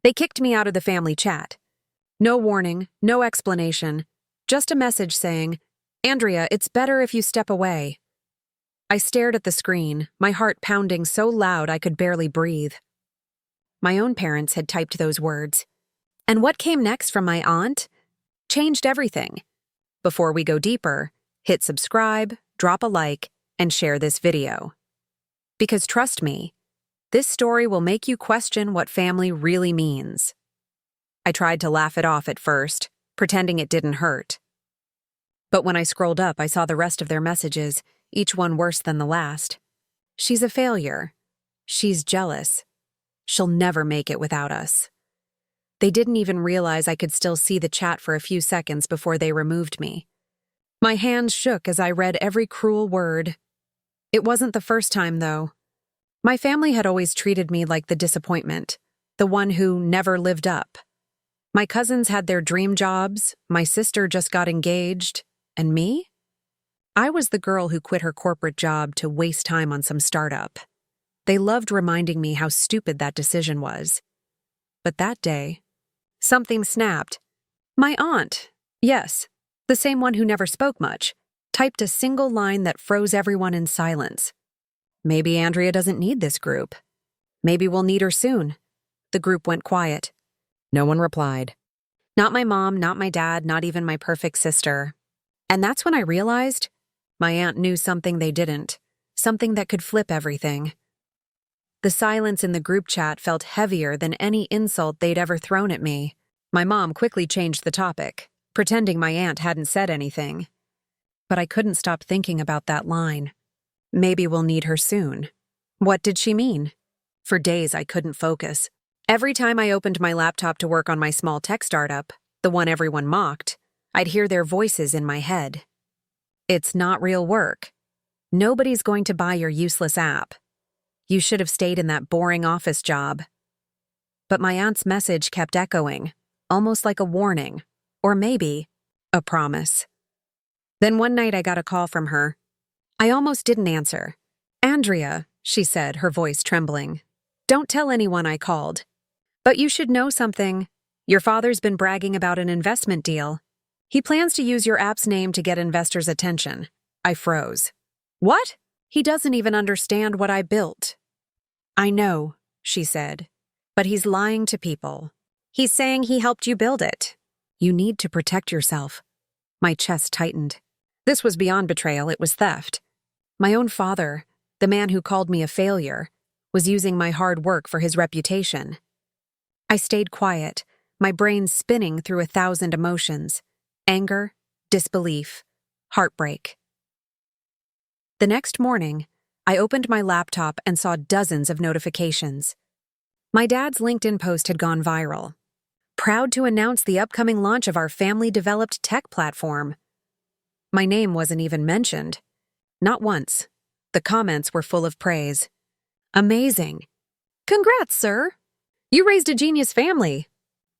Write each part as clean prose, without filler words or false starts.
They kicked me out of the family chat. No warning, no explanation, just a message saying, "Andrea, it's better if you step away." I stared at the screen, my heart pounding so loud I could barely breathe. My own parents had typed those words. And what came next from my aunt changed everything. Before we go deeper, hit subscribe, drop a like, and share this video. Because trust me, this story will make you question what family really means. I tried to laugh it off at first, pretending it didn't hurt. But when I scrolled up, I saw the rest of their messages, each one worse than the last. She's a failure. She's jealous. She'll never make it without us. They didn't even realize I could still see the chat for a few seconds before they removed me. My hands shook as I read every cruel word. It wasn't the first time, though. My family had always treated me like the disappointment, the one who never lived up. My cousins had their dream jobs, my sister just got engaged, and me? I was the girl who quit her corporate job to waste time on some startup. They loved reminding me how stupid that decision was. But that day, something snapped. My aunt, yes, the same one who never spoke much, typed a single line that froze everyone in silence. Maybe Andrea doesn't need this group. Maybe we'll need her soon. The group went quiet. No one replied. Not my mom, not my dad, not even my perfect sister. And that's when I realized my aunt knew something they didn't, something that could flip everything. The silence in the group chat felt heavier than any insult they'd ever thrown at me. My mom quickly changed the topic, pretending my aunt hadn't said anything. But I couldn't stop thinking about that line. Maybe we'll need her soon. What did she mean? For days I couldn't focus. Every time I opened my laptop to work on my small tech startup, the one everyone mocked, I'd hear their voices in my head. It's not real work. Nobody's going to buy your useless app. You should have stayed in that boring office job. But my aunt's message kept echoing, almost like a warning, or maybe a promise. Then one night I got a call from her. I almost didn't answer. "Andrea," she said, her voice trembling. "Don't tell anyone I called. But you should know something. Your father's been bragging about an investment deal. He plans to use your app's name to get investors' attention." I froze. "What? He doesn't even understand what I built." "I know," she said, "but he's lying to people. He's saying he helped you build it. You need to protect yourself." My chest tightened. This was beyond betrayal, it was theft. My own father, the man who called me a failure, was using my hard work for his reputation. I stayed quiet, my brain spinning through 1,000 emotions: anger, disbelief, heartbreak. The next morning, I opened my laptop and saw dozens of notifications. My dad's LinkedIn post had gone viral. Proud to announce the upcoming launch of our family-developed tech platform. My name wasn't even mentioned. Not once. The comments were full of praise. "Amazing. Congrats, sir. You raised a genius family."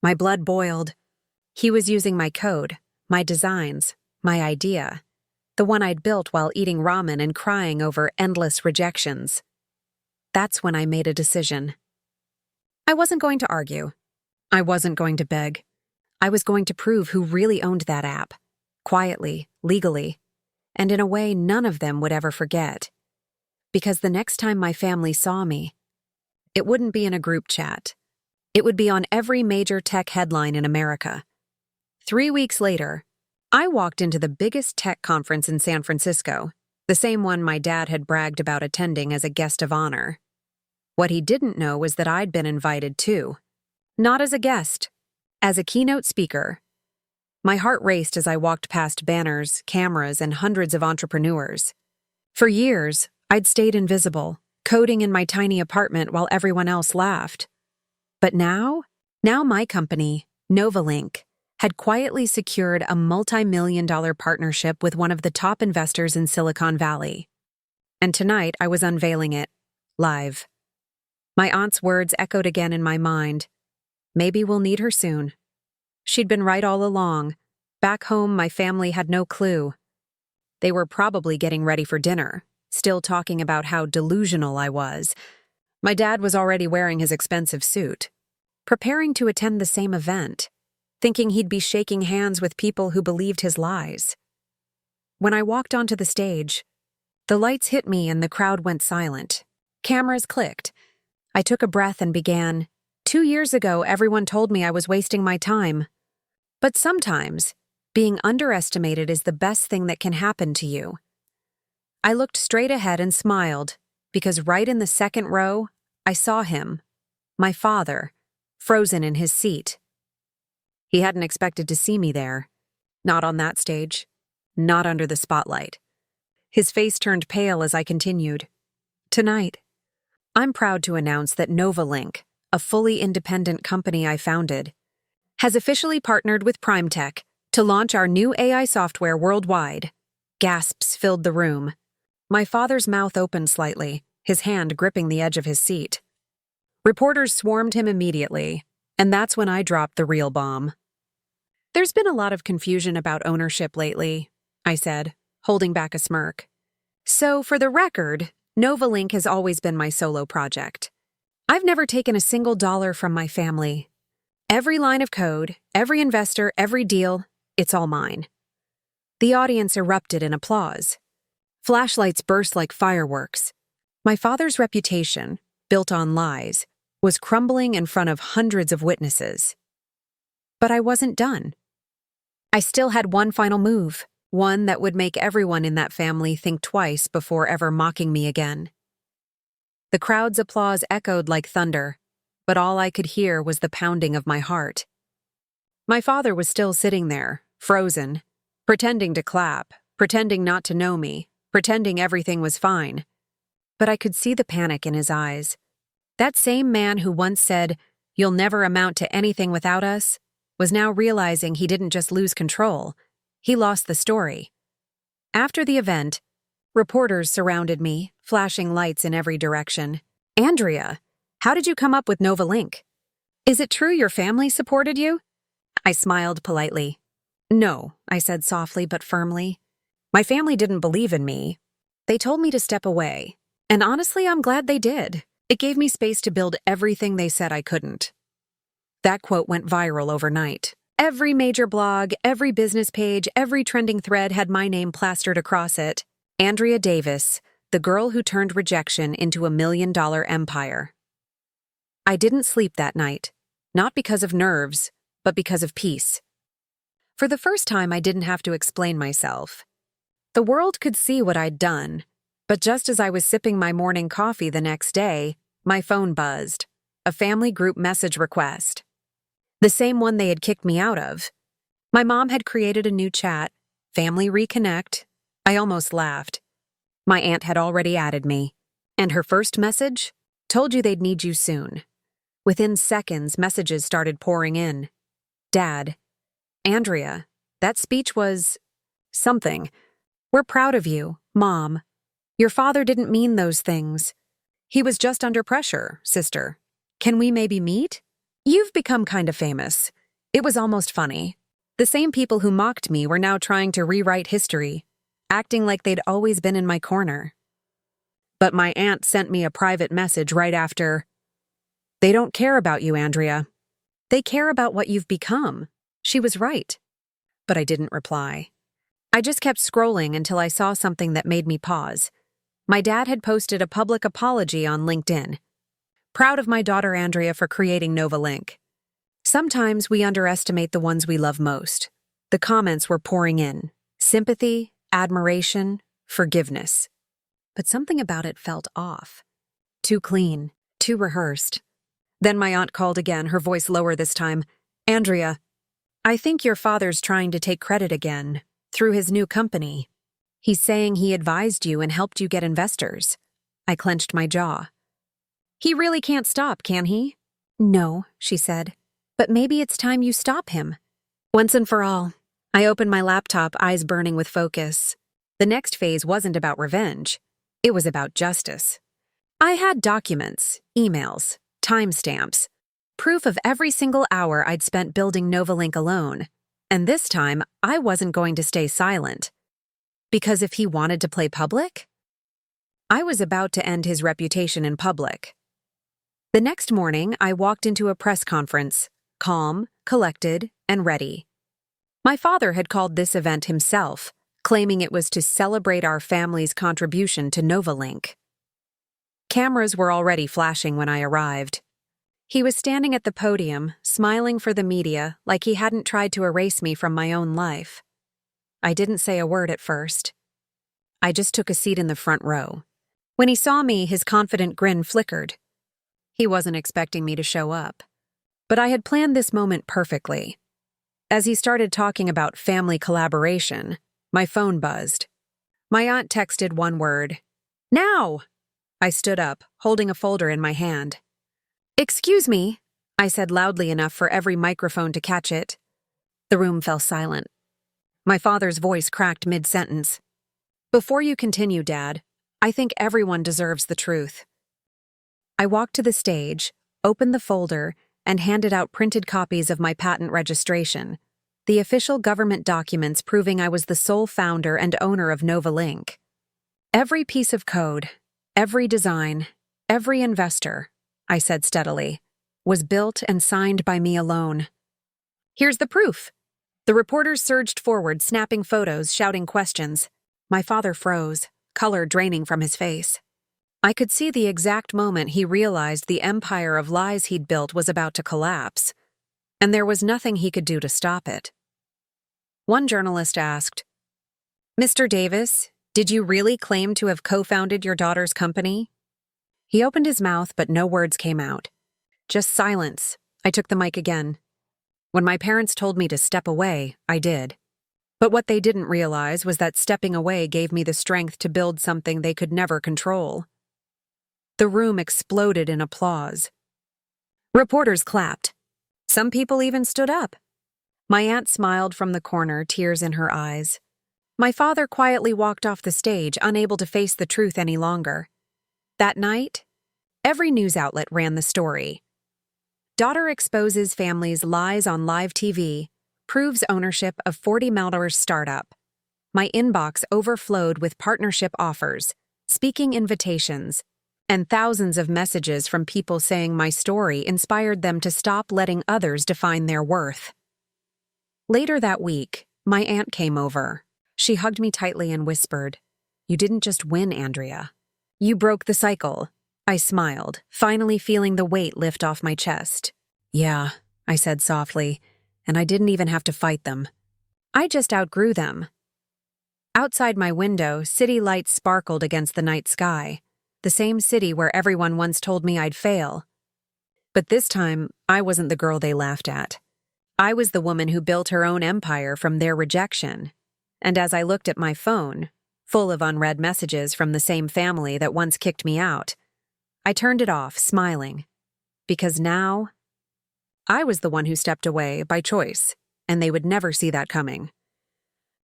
My blood boiled. He was using my code, my designs, my idea, the one I'd built while eating ramen and crying over endless rejections. That's when I made a decision. I wasn't going to argue. I wasn't going to beg. I was going to prove who really owned that app. Quietly, legally, and in a way none of them would ever forget. Because the next time my family saw me, it wouldn't be in a group chat. It would be on every major tech headline in America. 3 weeks later, I walked into the biggest tech conference in San Francisco, the same one my dad had bragged about attending as a guest of honor. What he didn't know was that I'd been invited too. Not as a guest, as a keynote speaker. My heart raced as I walked past banners, cameras, and hundreds of entrepreneurs. For years, I'd stayed invisible, coding in my tiny apartment while everyone else laughed. But now my company, Novalink, had quietly secured a multi-million-dollar partnership with one of the top investors in Silicon Valley. And tonight I was unveiling it, live. My aunt's words echoed again in my mind. Maybe we'll need her soon. She'd been right all along. Back home, my family had no clue. They were probably getting ready for dinner, still talking about how delusional I was. My dad was already wearing his expensive suit. preparing to attend the same event, thinking he'd be shaking hands with people who believed his lies. When I walked onto the stage, the lights hit me and the crowd went silent. Cameras clicked. I took a breath and began. 2 years ago, everyone told me I was wasting my time. But sometimes, being underestimated is the best thing that can happen to you. I looked straight ahead and smiled, because right in the second row, I saw him, my father, frozen in his seat. He hadn't expected to see me there. Not on that stage. Not under the spotlight. His face turned pale as I continued. Tonight, I'm proud to announce that Novalink, a fully independent company I founded, has officially partnered with PrimeTech to launch our new AI software worldwide. Gasps filled the room. My father's mouth opened slightly, his hand gripping the edge of his seat. Reporters swarmed him immediately, and that's when I dropped the real bomb. There's been a lot of confusion about ownership lately, I said, holding back a smirk. So, for the record, Novalink has always been my solo project. I've never taken a single dollar from my family. Every line of code, every investor, every deal, it's all mine. The audience erupted in applause. Flashlights burst like fireworks. My father's reputation, built on lies, was crumbling in front of hundreds of witnesses. But I wasn't done. I still had one final move, one that would make everyone in that family think twice before ever mocking me again. The crowd's applause echoed like thunder, but all I could hear was the pounding of my heart. My father was still sitting there, frozen, pretending to clap, pretending not to know me, pretending everything was fine. But I could see the panic in his eyes. That same man who once said, "You'll never amount to anything without us," was now realizing he didn't just lose control, he lost the story. After the event, reporters surrounded me, flashing lights in every direction. "Andrea, how did you come up with Novalink? Is it true your family supported you?" I smiled politely. "No," I said softly but firmly. "My family didn't believe in me. They told me to step away. And honestly, I'm glad they did. It gave me space to build everything they said I couldn't." That quote went viral overnight. Every major blog, every business page, every trending thread had my name plastered across it. Andrea Davis, the girl who turned rejection into $1 million empire. I didn't sleep that night, not because of nerves, but because of peace. For the first time, I didn't have to explain myself. The world could see what I'd done, but just as I was sipping my morning coffee the next day, my phone buzzed. A family group message request. The same one they had kicked me out of. My mom had created a new chat, Family Reconnect. I almost laughed. My aunt had already added me. And her first message? Told you they'd need you soon. Within seconds, messages started pouring in. Dad, Andrea, that speech was something. We're proud of you, Mom. Your father didn't mean those things. He was just under pressure, sister. Can we maybe meet? You've become kind of famous. It was almost funny. The same people who mocked me were now trying to rewrite history, acting like they'd always been in my corner. But my aunt sent me a private message right after. They don't care about you, Andrea. They care about what you've become. She was right. But I didn't reply. I just kept scrolling until I saw something that made me pause. My dad had posted a public apology on LinkedIn. Proud of my daughter Andrea for creating Novalink. Sometimes we underestimate the ones we love most. The comments were pouring in. Sympathy, admiration, forgiveness. But something about it felt off. Too clean, too rehearsed. Then my aunt called again, her voice lower this time. Andrea, I think your father's trying to take credit again, through his new company. He's saying he advised you and helped you get investors. I clenched my jaw. He really can't stop, can he? No, she said. But maybe it's time you stop him. Once and for all, I opened my laptop, eyes burning with focus. The next phase wasn't about revenge. It was about justice. I had documents, emails, timestamps, proof of every single hour I'd spent building Novalink alone. And this time, I wasn't going to stay silent. Because if he wanted to play public, I was about to end his reputation in public. The next morning, I walked into a press conference, calm, collected, and ready. My father had called this event himself, claiming it was to celebrate our family's contribution to Novalink. Cameras were already flashing when I arrived. He was standing at the podium, smiling for the media like he hadn't tried to erase me from my own life. I didn't say a word at first. I just took a seat in the front row. When he saw me, his confident grin flickered. He wasn't expecting me to show up. But I had planned this moment perfectly. As he started talking about family collaboration, my phone buzzed. My aunt texted one word, "Now!" I stood up, holding a folder in my hand. "Excuse me," I said loudly enough for every microphone to catch it. The room fell silent. My father's voice cracked mid-sentence. "Before you continue, Dad, I think everyone deserves the truth." I walked to the stage, opened the folder, and handed out printed copies of my patent registration, the official government documents proving I was the sole founder and owner of Novalink. Every piece of code, every design, every investor, I said steadily, was built and signed by me alone. "Here's the proof." The reporters surged forward, snapping photos, shouting questions. My father froze, color draining from his face. I could see the exact moment he realized the empire of lies he'd built was about to collapse, and there was nothing he could do to stop it. One journalist asked, "Mr. Davis, did you really claim to have co-founded your daughter's company?" He opened his mouth, but no words came out. Just silence. I took the mic again. When my parents told me to step away, I did. But what they didn't realize was that stepping away gave me the strength to build something they could never control. The room exploded in applause. Reporters clapped. Some people even stood up. My aunt smiled from the corner, tears in her eyes. My father quietly walked off the stage, unable to face the truth any longer. That night, every news outlet ran the story. Daughter exposes family's lies on live TV, proves ownership of 40 Maldoor's startup. My inbox overflowed with partnership offers, speaking invitations, and thousands of messages from people saying my story inspired them to stop letting others define their worth. Later that week, my aunt came over. She hugged me tightly and whispered, "You didn't just win, Andrea. You broke the cycle." I smiled, finally feeling the weight lift off my chest. "Yeah," I said softly, "and I didn't even have to fight them. I just outgrew them." Outside my window, city lights sparkled against the night sky, the same city where everyone once told me I'd fail. But this time, I wasn't the girl they laughed at. I was the woman who built her own empire from their rejection. And as I looked at my phone, full of unread messages from the same family that once kicked me out, I turned it off, smiling. Because now, I was the one who stepped away by choice, and they would never see that coming.